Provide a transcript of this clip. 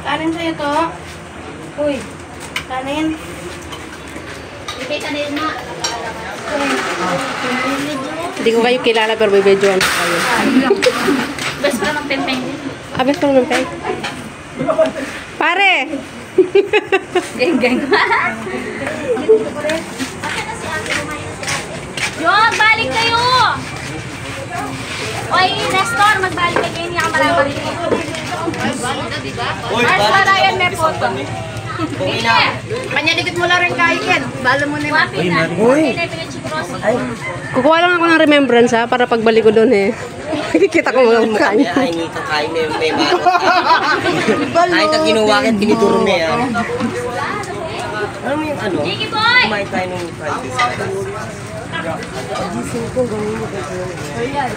Kanin sa'yo to. Uy, kanin. Ipita din mo. Hindi ko kayo kilala pero may videoan ko kayo. Best friend ng Pempeng. Abes ko naman tayo. Pare! Geng-geng. Yung, balik kayo! Oy, Nestor, magbalik kayo. Hindi ka marami rin. Mas marayan may photo. Panyadikit mo lang rin kain. Balo mo na yung Kukuha lang ako ng remembrance ha, para pagbalik ko doon eh. Kita ko mga mukha niya. Ay, nito kain may manok. Kahit ang kinuha ka, tinituro mo yan. Ano mo yung ano? Jiggy boy! Kumain tayo ng fried rice. Ayan.